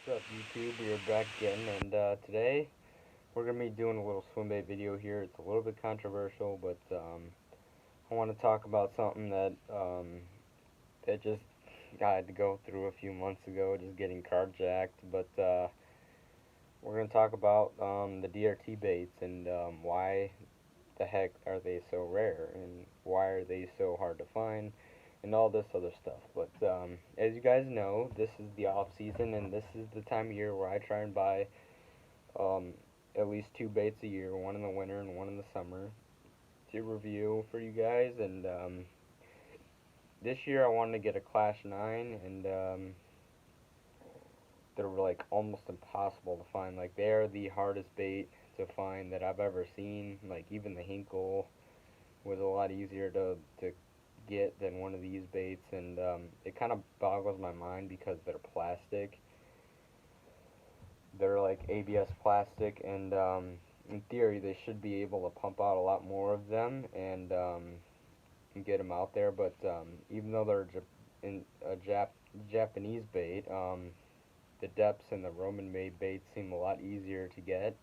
What's up, YouTube? We are back again, and today we're going to be doing a little swim bait video here. It's a little bit controversial, but I want to talk about something that just I had to go through a few months ago, just getting carjacked. But we're going to talk about the DRT baits and why the heck are they so rare, and why are they so hard to find, and all this other stuff. But as you guys know, this is the off season, and this is the time of year where I try and buy um, at least two baits a year, one in the winter and one in the summer, to review for you guys. And this year I wanted to get a Clash 9, and they're like almost impossible to find. Like, they are the hardest bait to find that I've ever seen. Like, even the Hinkle was a lot easier to get than one of these baits, and it kind of boggles my mind because they're plastic. They're like ABS plastic, and in theory they should be able to pump out a lot more of them and get them out there. But even though they're Japanese bait, the depths and the Roman made baits seem a lot easier to get,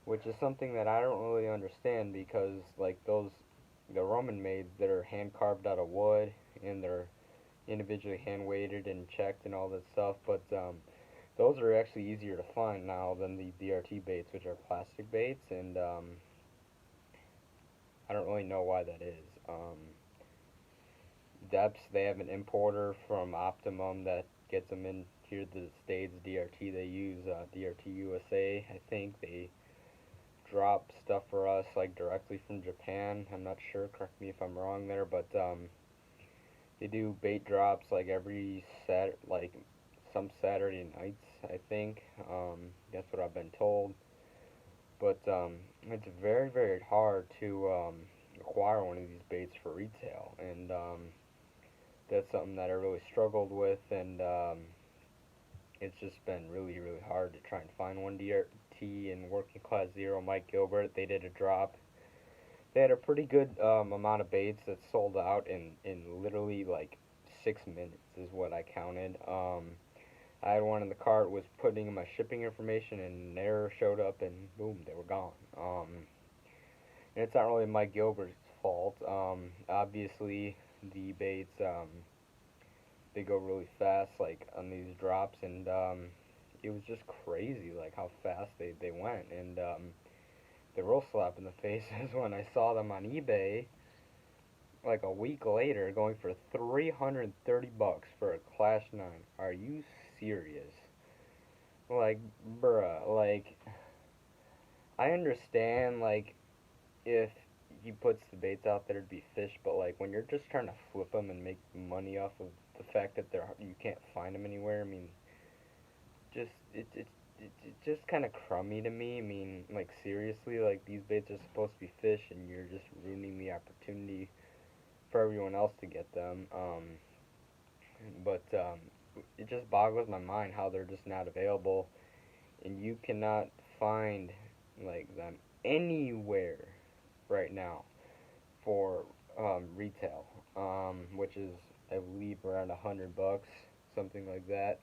which is something that I don't really understand, because like the Roman maids that are hand carved out of wood, and they're individually hand weighted and checked and all that stuff, but those are actually easier to find now than the DRT baits, which are plastic baits, and I don't really know why that is. Depths, they have an importer from Optimum that gets them in here to the States. DRT, they use DRT USA, I think. They drop stuff for us like directly from Japan. I'm not sure, correct me if I'm wrong there, but they do bait drops like every like some Saturday nights, I think. That's what I've been told. But it's very, very hard to acquire one of these baits for retail, and that's something that I really struggled with, and it's just been really, really hard to try and find one. DRT and Working Class Zero, Mike Gilbert, they did a drop. They had a pretty good amount of baits that sold out in literally like 6 minutes is what I counted. I had one in the cart, was putting in my shipping information, and an error showed up, and boom, they were gone. And it's not really Mike Gilbert's fault. Obviously, the baits, they go really fast, like on these drops, and it was just crazy, like how fast they went. And the real slap in the face is when I saw them on eBay, like a week later, going for 330 bucks for a Clash 9. Are you serious? Like, bruh, like, I understand, like, if he puts the baits out there to be fish, but like when you're just trying to flip them and make money off of the fact that you can't find them anywhere, I mean, just it's just kind of crummy to me. I mean, like, seriously, like, these baits are supposed to be fish, and you're just ruining the opportunity for everyone else to get them. But it just boggles my mind how they're just not available, and you cannot find like them anywhere right now for retail, which is, I believe, around $100, something like that.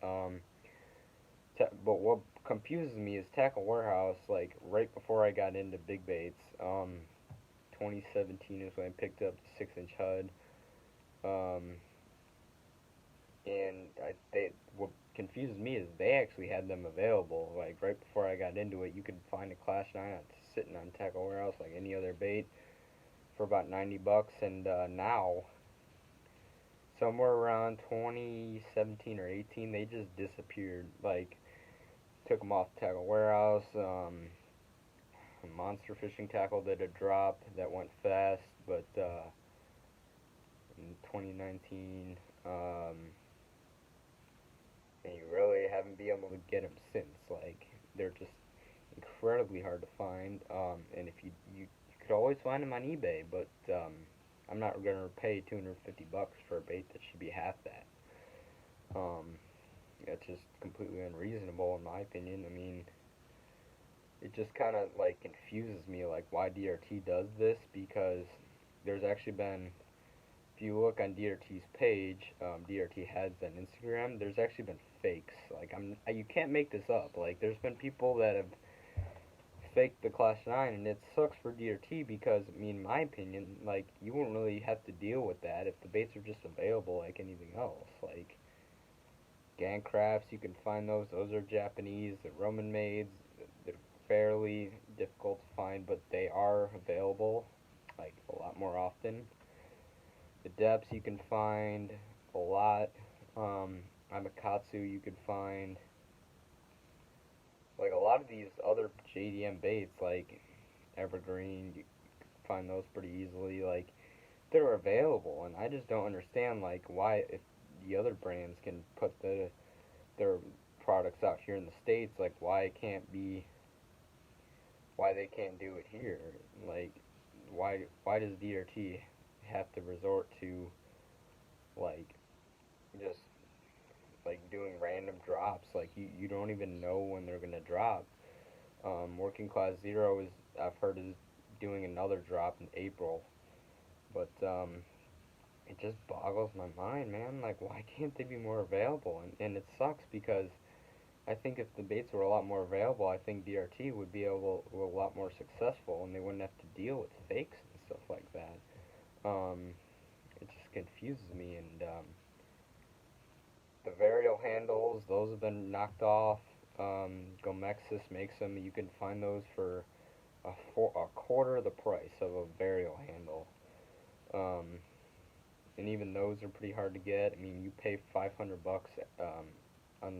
But what confuses me is Tackle Warehouse. Like, right before I got into big baits, 2017 is when I picked up the 6-inch HUD. Um, and what confuses me is they actually had them available. Like, right before I got into it, you could find a Clash 9 sitting on Tackle Warehouse like any other bait for about $90, and now, somewhere around 2017 or 18, they just disappeared. Like, took them off Tackle Warehouse. Monster Fishing Tackle did a drop that went fast, but in 2019, and you really haven't been able to get them since. Like, they're just incredibly hard to find. And if you could always find them on eBay, but I'm not gonna pay 250 bucks for a bait that should be half that. That's just completely unreasonable in my opinion. I mean, it just kind of like confuses me, like, why DRT does this, because there's actually been, if you look on DRT's page, DRT Heads on Instagram, there's actually been fakes. Like you can't make this up. Like there's been people that have faked the Class 9, and it sucks for DRT because, I mean, in my opinion, like, you wouldn't really have to deal with that if the baits are just available like anything else. Like, Gan Crafts, you can find those. Those are Japanese. They're Roman maids. They're fairly difficult to find, but they are available, like, a lot more often. The depths you can find a lot. Amakatsu you can find. Like, a lot of these other JDM baits, like Evergreen, you can find those pretty easily. Like, they're available, and I just don't understand, like, why, if the other brands can put their products out here in the States, like, why they can't do it here. Like, why does DRT have to resort to, like, just, like, doing random drops? Like, you don't even know when they're gonna drop. Working Class Zero is, I've heard, is doing another drop in April, but it just boggles my mind, man. Like, why can't they be more available? And it sucks because I think if the baits were a lot more available, I think DRT would be a lot more successful, and they wouldn't have to deal with fakes and stuff like that. It just confuses me, and the varial handles, those have been knocked off. Gomexis makes them. You can find those for a quarter of the price of a varial handle. Um, and even those are pretty hard to get. I mean, you pay 500 bucks on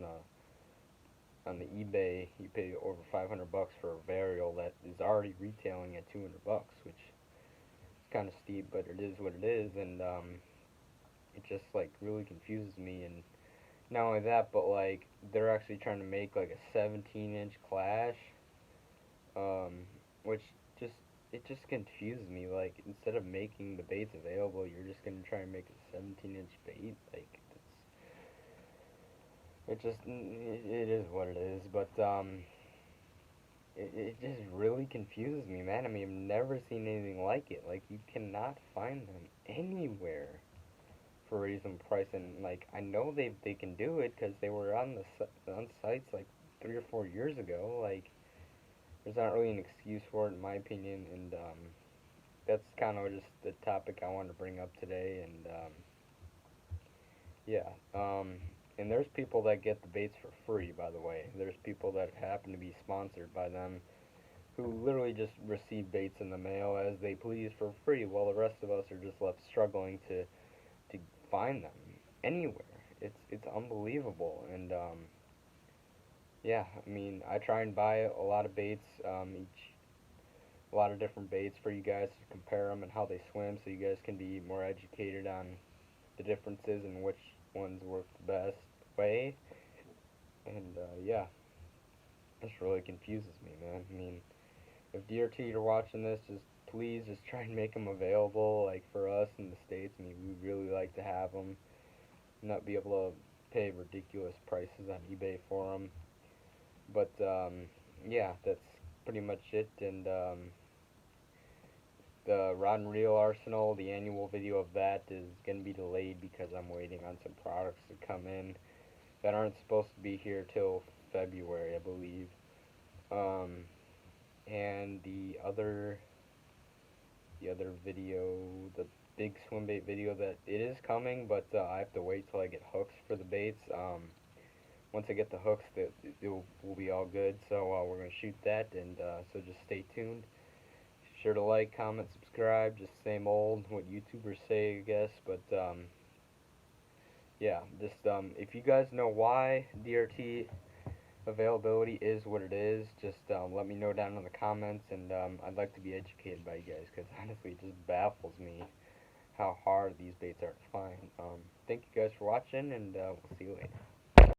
the eBay. You pay over 500 bucks for a varial that is already retailing at 200 bucks, which is kind of steep, but it is what it is. And it just like really confuses me. And not only that, but like they're actually trying to make like a 17-inch Clash, um, which just it just confuses me. Like, instead of making the baits available, you're just gonna try and make a 17-inch bait. Like, it is what it is. But it just really confuses me, man. I mean, I've never seen anything like it. Like, you cannot find them anywhere for a reasonable price. And like, I know they can do it because they were on on sites like 3 or 4 years ago. Like, there's not really an excuse for it in my opinion. And that's kind of just the topic I wanted to bring up today. And yeah, and there's people that get the baits for free, by the way. There's people that happen to be sponsored by them who literally just receive baits in the mail as they please for free, while the rest of us are just left struggling to find them anywhere. It's unbelievable. And yeah, I mean, I try and buy a lot of baits, a lot of different baits for you guys to compare them and how they swim, so you guys can be more educated on the differences and which ones work the best way. And yeah, this really confuses me, man. I mean, if DRT are watching this, just please just try and make them available, like, for us in the States. I mean, we really like to have them, not be able to pay ridiculous prices on eBay for them. But yeah, that's pretty much it. And the Rod and Reel Arsenal, the annual video of that is going to be delayed because I'm waiting on some products to come in that aren't supposed to be here till February, I believe. Um, and the other video, the big swim bait video, that it is coming, but I have to wait till I get hooks for the baits. Once I get the hooks, will be all good. So we're gonna shoot that, and so just stay tuned. Sure to like, comment, subscribe. Just same old what YouTubers say, I guess. But yeah, just if you guys know why DRT availability is what it is, just let me know down in the comments. And I'd like to be educated by you guys, because honestly, it just baffles me how hard these baits are to find. Thank you guys for watching, and we'll see you later.